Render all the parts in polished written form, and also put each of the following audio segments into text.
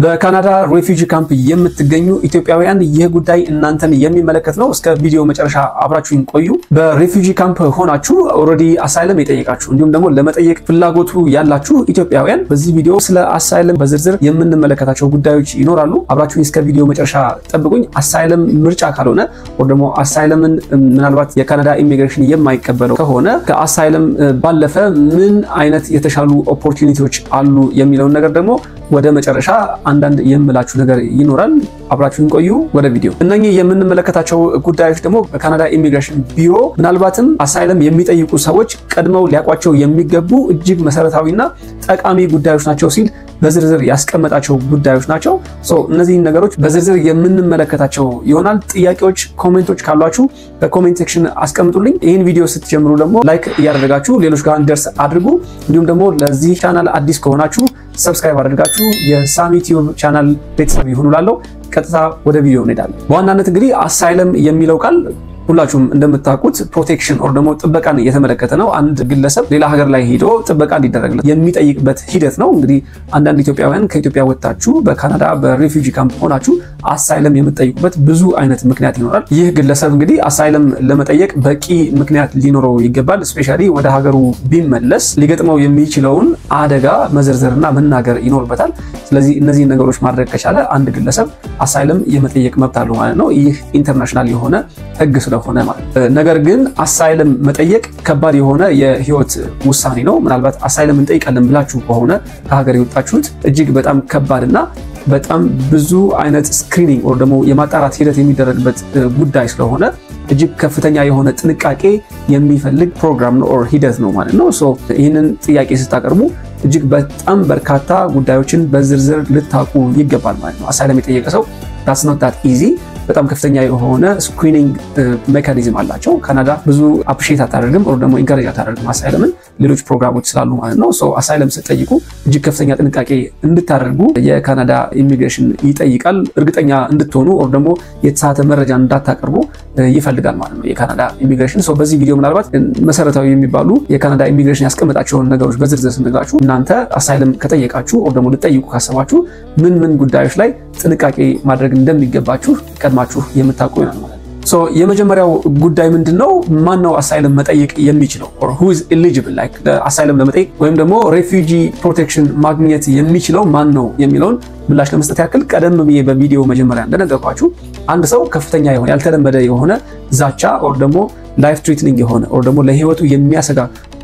በካናዳ ሪፊጂ ካምፕ የምትገኙ ኢትዮጵያውያን ይህ ጉዳይ እናንተን የሚመለከት ነው። እስከ ቪዲዮ መጨረሻ አብራችሁን ቆዩ። በሪፊጂ ካምፕ ሆናችሁ ኦሬዲ አሳይለም የጠየቃችሁ እንዲሁም ደግሞ ለመጠየቅ ፍላጎቱ ያላችሁ ኢትዮጵያውያን በዚህ ቪዲዮ ስለ አሳይለም በዝርዝር የምንመለከታቸው ጉዳዮች ይኖራሉ። አብራችሁን እስከ ቪዲዮ መጨረሻ ጠብቁኝ። አሳይለም ምርጫ ካልሆነ ወይ ደግሞ አሳይለምን ምናልባት የካናዳ ኢሚግሬሽን የማይቀበለው ከሆነ ከአሳይለም ባለፈ ምን አይነት የተሻሉ ኦፖርቹኒቲዎች አሉ የሚለውን ነገር ደግሞ ወደ መጨረሻ አንዳንድ የምላችሁ ነገር ይኖራል። አብራችሁን ቆዩ። ወደ ቪዲዮ እነኚህ የምንመለከታቸው ጉዳዮች ደግሞ በካናዳ ኢሚግሬሽን ቢሮ ምናልባትም አሳይለም የሚጠይቁ ሰዎች ቀድመው ሊያቋቸው የሚገቡ እጅግ መሰረታዊና ጠቃሚ ጉዳዮች ናቸው ሲል በዝርዝር ያስቀመጣቸው ጉዳዮች ናቸው። እነዚህ ነገሮች በዝርዝር የምንመለከታቸው ይሆናል። ጥያቄዎች፣ ኮሜንቶች ካሏችሁ በኮሜንት ሴክሽን አስቀምጡልኝ። ይህን ቪዲዮ ስትጀምሩ ደግሞ ላይክ እያደረጋችሁ ሌሎች ጋር እንዲደርስ አድርጉ። እንዲሁም ደግሞ ለዚህ ቻናል አዲስ ከሆናችሁ ሰብስክራይብ አድርጋችሁ የሳሚ ቲዩብ ቻናል ቤተሰብ ይሁኑላለው። ቀጥታ ወደ ቪዲዮ እንሄዳለን። በዋናነት እንግዲህ አሳይለም የሚለው ቃል ሁላችሁም እንደምታውቁት ፕሮቴክሽን ኦር ደግሞ ጥበቃን እየተመለከተ ነው። አንድ ግለሰብ ሌላ ሀገር ላይ ሄዶ ጥበቃ እንዲደረግለት የሚጠይቅበት ሂደት ነው። እንግዲህ አንዳንድ ኢትዮጵያውያን ከኢትዮጵያ ወጣችሁ በካናዳ በሪፊጂ ካምፕ ሆናችሁ አሳይለም የምትጠይቁበት ብዙ አይነት ምክንያት ይኖራል። ይህ ግለሰብ እንግዲህ አሳይለም ለመጠየቅ በቂ ምክንያት ሊኖረው ይገባል። ስፔሻሊ ወደ ሀገሩ ቢመለስ ሊገጥመው የሚችለውን አደጋ መዘርዘርና መናገር ይኖርበታል። ስለዚህ እነዚህ ነገሮች ማድረግ ከቻለ አንድ ግለሰብ አሳይለም የመጠየቅ መብት አለው ማለት ነው። ይህ ኢንተርናሽናል የሆነ ህግ ስለሆነ ማለት ነገር ግን አሳይለም መጠየቅ ከባድ የሆነ የህይወት ውሳኔ ነው። ምናልባት አሳይለም እንጠይቃለን ብላችሁ ከሆነ ከሀገር የወጣችሁት እጅግ በጣም ከባድና በጣም ብዙ አይነት ስክሪኒንግ ኦር ደግሞ የማጣራት ሂደት የሚደረግበት ጉዳይ ስለሆነ እጅግ ከፍተኛ የሆነ ጥንቃቄ የሚፈልግ ፕሮግራም ነው ኦር ሂደት ነው ማለት ነው። ይህንን ጥያቄ ስታቀርቡ እጅግ በጣም በርካታ ጉዳዮችን በዝርዝር ልታውቁ ይገባል ማለት ነው። አሳይለም የጠየቀ ሰው that's not that easy። በጣም ከፍተኛ የሆነ ስክሪኒንግ ሜካኒዝም አላቸው። ካናዳ ብዙ አፕሪሺየት አታደርግም ኦር ደግሞ ኢንካሬጅ አታደርግም አሳይለምን ሌሎች ፕሮግራሞች ስላሉ ማለት ነው። አሳይለም ስትጠይቁ እጅግ ከፍተኛ ጥንቃቄ እንድታደርጉ የካናዳ ኢሚግሬሽን ይጠይቃል። እርግጠኛ እንድትሆኑ ኦር ደግሞ የተሳተ መረጃ እንዳታቀርቡ ይፈልጋል ማለት ነው የካናዳ ኢሚግሬሽን። በዚህ ቪዲዮ ምናልባት መሰረታዊ የሚባሉ የካናዳ ኢሚግሬሽን ያስቀመጣቸውን ነገሮች በዝርዝር ስነግራችሁ እናንተ አሳይለም ከጠየቃችሁ ኦር ደግሞ ልጠይቁ ካሰባችሁ ምን ጉዳዮች ላይ ጥንቃቄ ማድረግ እንደሚገባችሁ ቀድማችሁ የምታውቁ ይሆናል ማለት ነው። የመጀመሪያው ጉዳይ ምንድነው? ማን ነው አሳይለም መጠየቅ የሚችለው or who is eligible like አሳይለም ለመጠየቅ ወይም ደግሞ ሬፊጂ ፕሮቴክሽን ማግኘት የሚችለው ማን ነው የሚለውን ምላሽ ለመስጠት ያክል ቀደም ብዬ በቪዲዮ መጀመሪያ እንደነገርኳችሁ አንድ ሰው ከፍተኛ የሆነ ያልተለመደ የሆነ ዛቻ or ደግሞ ላይፍ ትሪትኒንግ የሆነ or ደግሞ ለህይወቱ የሚያሰጋ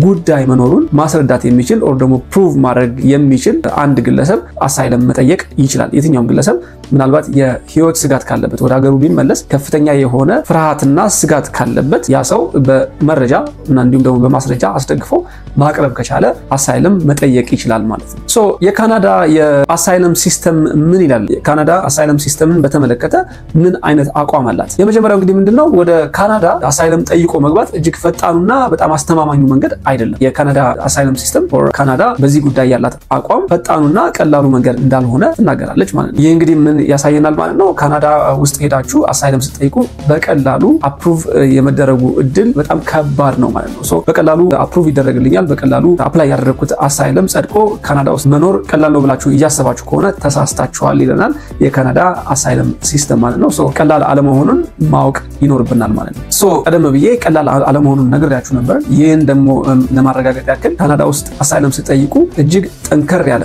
ጉዳይ መኖሩን ማስረዳት የሚችል or ደግሞ ፕሩቭ ማድረግ የሚችል አንድ ግለሰብ አሳይለም መጠየቅ ይችላል። የትኛውም ግለሰብ ምናልባት የህይወት ስጋት ካለበት ወደ ሀገሩ ቢመለስ ከፍተኛ የሆነ ፍርሃትና ስጋት ካለበት ያ ሰው በመረጃ እና እንዲሁም ደግሞ በማስረጃ አስደግፎ ማቅረብ ከቻለ አሳይለም መጠየቅ ይችላል ማለት ነው። የካናዳ የአሳይለም ሲስተም ምን ይላል? የካናዳ አሳይለም ሲስተምን በተመለከተ ምን አይነት አቋም አላት? የመጀመሪያው እንግዲህ ምንድነው ወደ ካናዳ አሳይለም ጠይቆ መግባት እጅግ ፈጣኑና በጣም አስተማማኙ መንገድ አይደለም። የካናዳ አሳይለም ሲስተም ኦር ካናዳ በዚህ ጉዳይ ያላት አቋም ፈጣኑና ቀላሉ መንገድ እንዳልሆነ ትናገራለች ማለት ነው። ይህ እንግዲህ ምን ያሳየናል ማለት ነው? ካናዳ ውስጥ ሄዳችሁ አሳይለም ስትጠይቁ በቀላሉ አፕሩቭ የመደረጉ እድል በጣም ከባድ ነው ማለት ነው። በቀላሉ አፕሩቭ ይደረግልኛል፣ በቀላሉ አፕላይ ያደረኩት አሳይለም ጸድቆ ካናዳ ውስጥ መኖር ቀላል ነው ብላችሁ እያሰባችሁ ከሆነ ተሳስታችኋል ይለናል የካናዳ አሳይለም ሲስተም ማለት ነው። ቀላል አለመሆኑን ማወቅ ይኖርብናል ማለት ነው። ቀደም ብዬ ቀላል አለመሆኑን ነግሬያችሁ ነበር። ይህን ደግሞ ለማረጋገጥ ያክል ካናዳ ውስጥ አሳይለም ስትጠይቁ እጅግ ጠንከር ያለ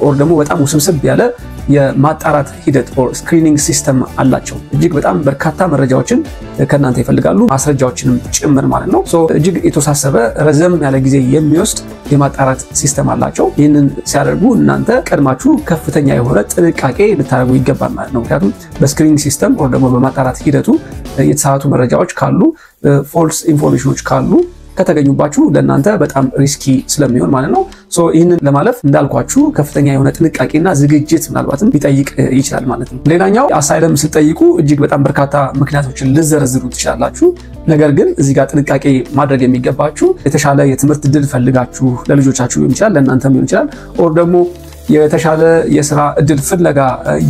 ኦር ደግሞ በጣም ውስብስብ ያለ የማጣራት ሂደት ኦር ስክሪኒንግ ሲስተም አላቸው። እጅግ በጣም በርካታ መረጃዎችን ከናንተ ይፈልጋሉ፣ ማስረጃዎችንም ጭምር ማለት ነው። እጅግ የተወሳሰበ ረዘም ያለ ጊዜ የሚወስድ የማጣራት ሲስተም አላቸው። ይህንን ሲያደርጉ እናንተ ቀድማችሁ ከፍተኛ የሆነ ጥንቃቄ ልታደርጉ ይገባል ማለት ነው። ምክንያቱም በስክሪኒንግ ሲስተም ኦር ደግሞ በማጣራት ሂደቱ የተሳሳቱ መረጃዎች ካሉ ፎልስ ኢንፎርሜሽኖች ካሉ ከተገኙባችሁ ለእናንተ በጣም ሪስኪ ስለሚሆን ማለት ነው። ይህንን ለማለፍ እንዳልኳችሁ ከፍተኛ የሆነ ጥንቃቄና ዝግጅት ምናልባትም ሊጠይቅ ይችላል ማለት ነው። ሌላኛው አሳይለም ስትጠይቁ እጅግ በጣም በርካታ ምክንያቶችን ልዘረዝሩ ትችላላችሁ። ነገር ግን እዚህ ጋር ጥንቃቄ ማድረግ የሚገባችሁ የተሻለ የትምህርት እድል ፈልጋችሁ ለልጆቻችሁ ሊሆን ይችላል፣ ለእናንተም ሊሆን ይችላል ኦር ደግሞ የተሻለ የስራ እድል ፍለጋ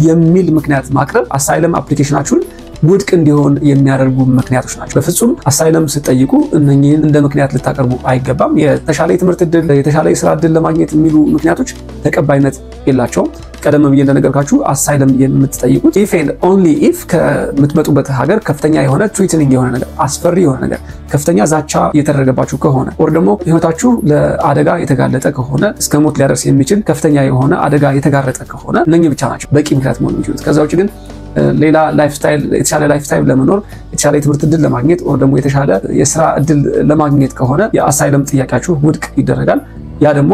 የሚል ምክንያት ማቅረብ አሳይለም አፕሊኬሽናችሁን ውድቅ እንዲሆን የሚያደርጉ ምክንያቶች ናቸው። በፍጹም አሳይለም ስትጠይቁ እነኚህን እንደ ምክንያት ልታቀርቡ አይገባም። የተሻለ የትምህርት ዕድል፣ የተሻለ የስራ ዕድል ለማግኘት የሚሉ ምክንያቶች ተቀባይነት የላቸውም። ቀደም ብዬ እንደነገርኳችሁ አሳይለም የምትጠይቁት if and only if ከምትመጡበት ሀገር ከፍተኛ የሆነ ትሪትኒንግ የሆነ ነገር፣ አስፈሪ የሆነ ነገር፣ ከፍተኛ ዛቻ የተደረገባችሁ ከሆነ ወር ደግሞ ህይወታችሁ ለአደጋ የተጋለጠ ከሆነ እስከ ሞት ሊያደርስ የሚችል ከፍተኛ የሆነ አደጋ የተጋረጠ ከሆነ እነኚህ ብቻ ናቸው በቂ ምክንያት መሆን የሚችሉት። ከዛ ውጭ ግን ሌላ ላይፍስታይል፣ የተሻለ ላይፍስታይል ለመኖር፣ የተሻለ የትምህርት ዕድል ለማግኘት ወር ደግሞ የተሻለ የስራ ዕድል ለማግኘት ከሆነ የአሳይለም ጥያቄያችሁ ውድቅ ይደረጋል። ያ ደግሞ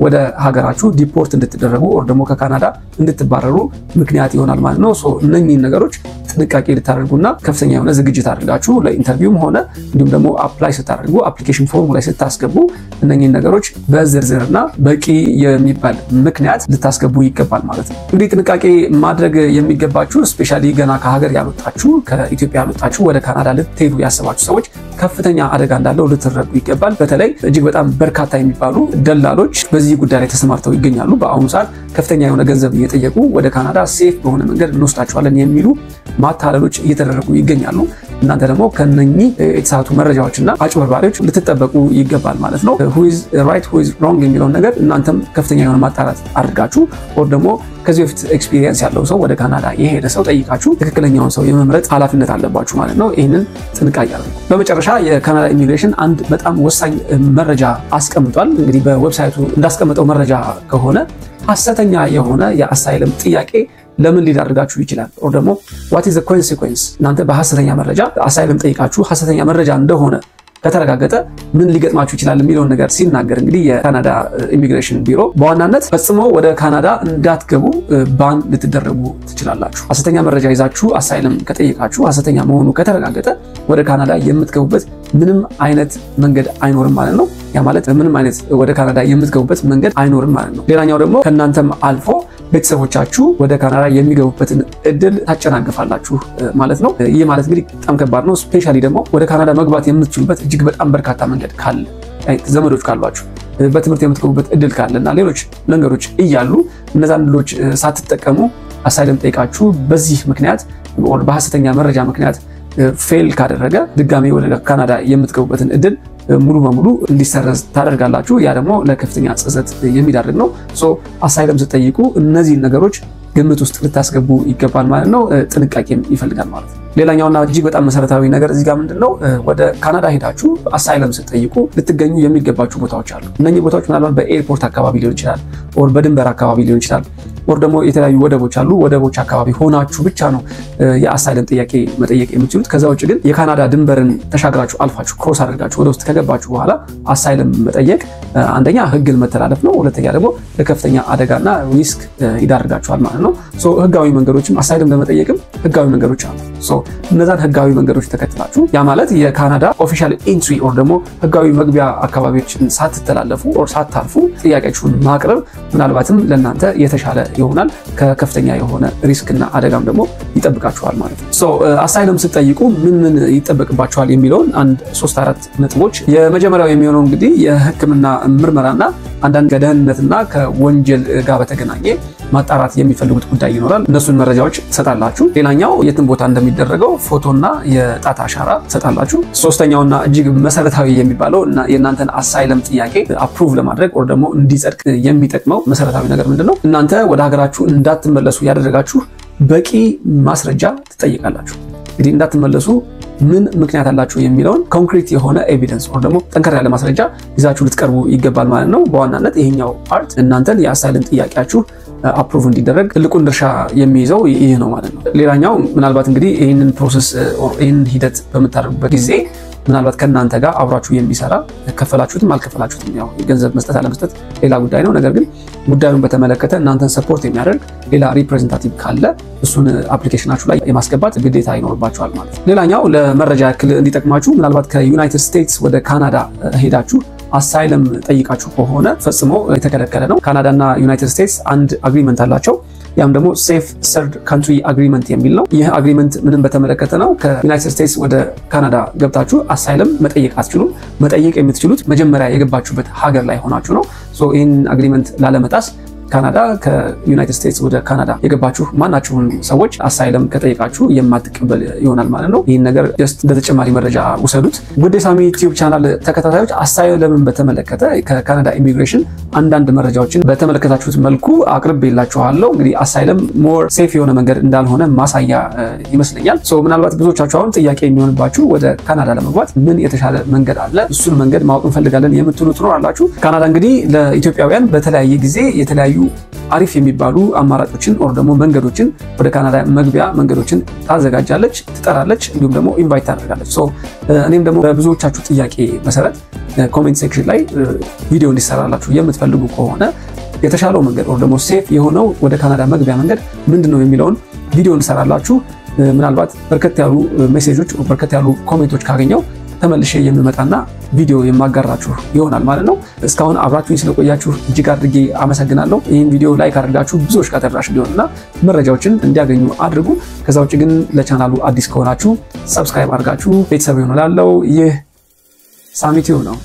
ወደ ሀገራችሁ ዲፖርት እንድትደረጉ ወር ደግሞ ከካናዳ እንድትባረሩ ምክንያት ይሆናል ማለት ነው። ሶ እነኚህን ነገሮች ጥንቃቄ ልታደርጉና ከፍተኛ የሆነ ዝግጅት አድርጋችሁ ለኢንተርቪውም ሆነ እንዲሁም ደግሞ አፕላይ ስታደርጉ አፕሊኬሽን ፎርም ላይ ስታስገቡ እነኚህን ነገሮች በዝርዝርና በቂ የሚባል ምክንያት ልታስገቡ ይገባል ማለት ነው። እንግዲህ ጥንቃቄ ማድረግ የሚገባችሁ ስፔሻሊ ገና ከሀገር ያልወጣችሁ ከኢትዮጵያ ያልወጣችሁ ወደ ካናዳ ልትሄዱ ያሰባችሁ ሰዎች ከፍተኛ አደጋ እንዳለው ልትረዱ ይገባል። በተለይ እጅግ በጣም በርካታ የሚባሉ ደላሎች በዚህ ጉዳይ ላይ ተሰማርተው ይገኛሉ። በአሁኑ ሰዓት ከፍተኛ የሆነ ገንዘብ እየጠየቁ ወደ ካናዳ ሴፍ በሆነ መንገድ እንወስዳቸዋለን የሚሉ ማታለሎች እየተደረጉ ይገኛሉ። እናንተ ደግሞ ከነኚህ የተሳቱ መረጃዎችና አጭበርባሪዎች ልትጠበቁ ይገባል ማለት ነው። who is right who is wrong የሚለውን ነገር እናንተም ከፍተኛ የሆነ ማጣራት አድርጋችሁ ወር ደግሞ ከዚህ በፊት ኤክስፒሪየንስ ያለው ሰው ወደ ካናዳ የሄደ ሰው ጠይቃችሁ ትክክለኛውን ሰው የመምረጥ ኃላፊነት አለባችሁ ማለት ነው። ይህንን ጥንቃቄ አድርጉ። በመጨረሻ የካናዳ ኢሚግሬሽን አንድ በጣም ወሳኝ መረጃ አስቀምጧል። እንግዲህ በዌብሳይቱ እንዳስቀመጠው መረጃ ከሆነ ሐሰተኛ የሆነ የአሳይለም ጥያቄ ለምን ሊዳርጋችሁ ይችላል? ኦር ደግሞ what is the consequence? እናንተ በሐሰተኛ መረጃ አሳይለም ጠይቃችሁ ሐሰተኛ መረጃ እንደሆነ ከተረጋገጠ ምን ሊገጥማችሁ ይችላል የሚለውን ነገር ሲናገር እንግዲህ የካናዳ ኢሚግሬሽን ቢሮ በዋናነት ፈጽሞ ወደ ካናዳ እንዳትገቡ ባን ልትደረጉ ትችላላችሁ። ሐሰተኛ መረጃ ይዛችሁ አሳይለም ከጠየቃችሁ ሐሰተኛ መሆኑ ከተረጋገጠ ወደ ካናዳ የምትገቡበት ምንም አይነት መንገድ አይኖርም ማለት ነው። ያ ማለት ምንም አይነት ወደ ካናዳ የምትገቡበት መንገድ አይኖርም ማለት ነው። ሌላኛው ደግሞ ከናንተም አልፎ ቤተሰቦቻችሁ ወደ ካናዳ የሚገቡበትን እድል ታጨናግፋላችሁ ማለት ነው። ይህ ማለት እንግዲህ በጣም ከባድ ነው። ስፔሻሊ ደግሞ ወደ ካናዳ መግባት የምትችሉበት እጅግ በጣም በርካታ መንገድ ካለ፣ ዘመዶች ካሏችሁ፣ በትምህርት የምትገቡበት እድል ካለና ሌሎች መንገዶች እያሉ እነዛን እድሎች ሳትጠቀሙ አሳይለም ጠይቃችሁ በዚህ ምክንያት በሐሰተኛ መረጃ ምክንያት ፌል ካደረገ ድጋሜ ወደ ካናዳ የምትገቡበትን እድል ሙሉ በሙሉ እንዲሰረዝ ታደርጋላችሁ። ያ ደግሞ ለከፍተኛ ጸጸት የሚዳርግ ነው። ሶ አሳይለም ስትጠይቁ እነዚህ ነገሮች ግምት ውስጥ ልታስገቡ ይገባል ማለት ነው። ጥንቃቄም ይፈልጋል ማለት ነው። ሌላኛውና እጅግ በጣም መሰረታዊ ነገር እዚህ ጋር ምንድነው ወደ ካናዳ ሄዳችሁ አሳይለም ስትጠይቁ ልትገኙ የሚገባችሁ ቦታዎች አሉ። እነኚህ ቦታዎች ምናልባት በኤርፖርት አካባቢ ሊሆን ይችላል፣ ኦር በድንበር አካባቢ ሊሆን ይችላል፣ ኦር ደግሞ የተለያዩ ወደቦች አሉ። ወደቦች አካባቢ ሆናችሁ ብቻ ነው የአሳይለም ጥያቄ መጠየቅ የምትችሉት። ከዛ ውጭ ግን የካናዳ ድንበርን ተሻግራችሁ አልፋችሁ ክሮስ አድርጋችሁ ወደ ውስጥ ከገባችሁ በኋላ አሳይለም መጠየቅ አንደኛ ሕግን መተላለፍ ነው፣ ሁለተኛ ደግሞ ለከፍተኛ አደጋና ሪስክ ይዳርጋችኋል ማለት ነው። ሶ ህጋዊ መንገዶችም አሳይለም ለመጠየቅም ህጋዊ መንገዶች አሉ። ሶ እነዛን ህጋዊ መንገዶች ተከትላችሁ ያ ማለት የካናዳ ኦፊሻል ኤንትሪ ኦር ደግሞ ህጋዊ መግቢያ አካባቢዎችን ሳትተላለፉ ኦር ሳታልፉ ጥያቄያችሁን ማቅረብ ምናልባትም ለእናንተ የተሻለ ይሆናል። ከከፍተኛ የሆነ ሪስክና አደጋም ደግሞ ይጠብቃችኋል ማለት ነው። ሶ አሳይለም ስትጠይቁ ምን ይጠበቅባችኋል የሚለውን አንድ 3-4 ነጥቦች። የመጀመሪያው የሚሆነው እንግዲህ የህክምና ምርመራና አንዳንድ ከደህንነትና ከወንጀል ጋር በተገናኘ ማጣራት የሚፈልጉት ጉዳይ ይኖራል። እነሱን መረጃዎች ትሰጣላችሁ። ሌላኛው የትም ቦታ እንደሚደረገው ፎቶና የጣት አሻራ ትሰጣላችሁ። ሶስተኛውና እጅግ መሰረታዊ የሚባለው እና የእናንተን አሳይለም ጥያቄ አፕሩቭ ለማድረግ ወር ደግሞ እንዲጸድቅ የሚጠቅመው መሰረታዊ ነገር ምንድነው? እናንተ ወደ ሀገራችሁ እንዳትመለሱ ያደረጋችሁ በቂ ማስረጃ ትጠይቃላችሁ። እንግዲህ እንዳትመለሱ ምን ምክንያት አላችሁ የሚለውን ኮንክሪት የሆነ ኤቪደንስ ወር ደግሞ ጠንከር ያለ ማስረጃ ይዛችሁ ልትቀርቡ ይገባል ማለት ነው። በዋናነት ይሄኛው ፓርት እናንተን የአሳይለም ጥያቄያችሁ አፕሩቭ እንዲደረግ ትልቁን ድርሻ የሚይዘው ይህ ነው ማለት ነው። ሌላኛው ምናልባት እንግዲህ ይህንን ፕሮሰስ ኦር ይህንን ሂደት በምታደርጉበት ጊዜ ምናልባት ከእናንተ ጋር አብራችሁ የሚሰራ ከፈላችሁትም አልከፈላችሁትም ያው ገንዘብ መስጠት አለመስጠት ሌላ ጉዳይ ነው። ነገር ግን ጉዳዩን በተመለከተ እናንተን ሰፖርት የሚያደርግ ሌላ ሪፕሬዘንታቲቭ ካለ እሱን አፕሊኬሽናችሁ ላይ የማስገባት ግዴታ ይኖርባችኋል ማለት ነው። ሌላኛው ለመረጃ ያክል እንዲጠቅማችሁ ምናልባት ከዩናይትድ ስቴትስ ወደ ካናዳ ሄዳችሁ አሳይለም ጠይቃችሁ ከሆነ ፈጽሞ የተከለከለ ነው። ካናዳና ዩናይትድ ስቴትስ አንድ አግሪመንት አላቸው። ያም ደግሞ ሴፍ ሰርድ ካንትሪ አግሪመንት የሚል ነው። ይህ አግሪመንት ምንም በተመለከተ ነው። ከዩናይትድ ስቴትስ ወደ ካናዳ ገብታችሁ አሳይለም መጠየቅ አትችሉም። መጠየቅ የምትችሉት መጀመሪያ የገባችሁበት ሀገር ላይ ሆናችሁ ነው። ሶ ይህን አግሪመንት ላለመጣስ ካናዳ ከዩናይትድ ስቴትስ ወደ ካናዳ የገባችሁ ማናችሁም ሰዎች አሳይለም ከጠየቃችሁ የማትቀበል ይሆናል ማለት ነው። ይህን ነገር ጀስት እንደተጨማሪ መረጃ ውሰዱት። ወደ ሳሚ ዩቲዩብ ቻናል ተከታታዮች አሳይለምን በተመለከተ ከካናዳ ኢሚግሬሽን አንዳንድ መረጃዎችን በተመለከታችሁት መልኩ አቅርቤላችኋለሁ። እንግዲህ አሳይለም ሞር ሴፍ የሆነ መንገድ እንዳልሆነ ማሳያ ይመስለኛል። ምናልባት ብዙዎቻችሁ አሁን ጥያቄ የሚሆንባችሁ ወደ ካናዳ ለመግባት ምን የተሻለ መንገድ አለ፣ እሱን መንገድ ማወቅ እንፈልጋለን የምትሉ ትኖራላችሁ። ካናዳ እንግዲህ ለኢትዮጵያውያን በተለያየ ጊዜ የተለያዩ አሪፍ የሚባሉ አማራጮችን ወር ደግሞ መንገዶችን ወደ ካናዳ መግቢያ መንገዶችን ታዘጋጃለች፣ ትጠራለች፣ እንዲሁም ደግሞ ኢንቫይት ታደርጋለች። እኔም ደግሞ በብዙዎቻችሁ ጥያቄ መሰረት ኮሜንት ሴክሽን ላይ ቪዲዮ እንዲሰራላችሁ የምትፈልጉ ከሆነ የተሻለው መንገድ ወር ደግሞ ሴፍ የሆነው ወደ ካናዳ መግቢያ መንገድ ምንድነው የሚለውን ቪዲዮ እንሰራላችሁ። ምናልባት በርከት ያሉ ሜሴጆች በርከት ያሉ ኮሜንቶች ካገኘው ተመልሼ የምመጣና ቪዲዮ የማጋራችሁ ይሆናል ማለት ነው። እስካሁን አብራችሁኝ ስለቆያችሁ እጅግ አድርጌ አመሰግናለሁ። ይህን ቪዲዮ ላይክ አድርጋችሁ ብዙዎች ጋር ተደራሽ እንዲሆንና መረጃዎችን እንዲያገኙ አድርጉ። ከዛ ውጭ ግን ለቻናሉ አዲስ ከሆናችሁ ሰብስክራይብ አድርጋችሁ ቤተሰብ ይሆናል። ይህ ሳሚ ቲዩብ ነው።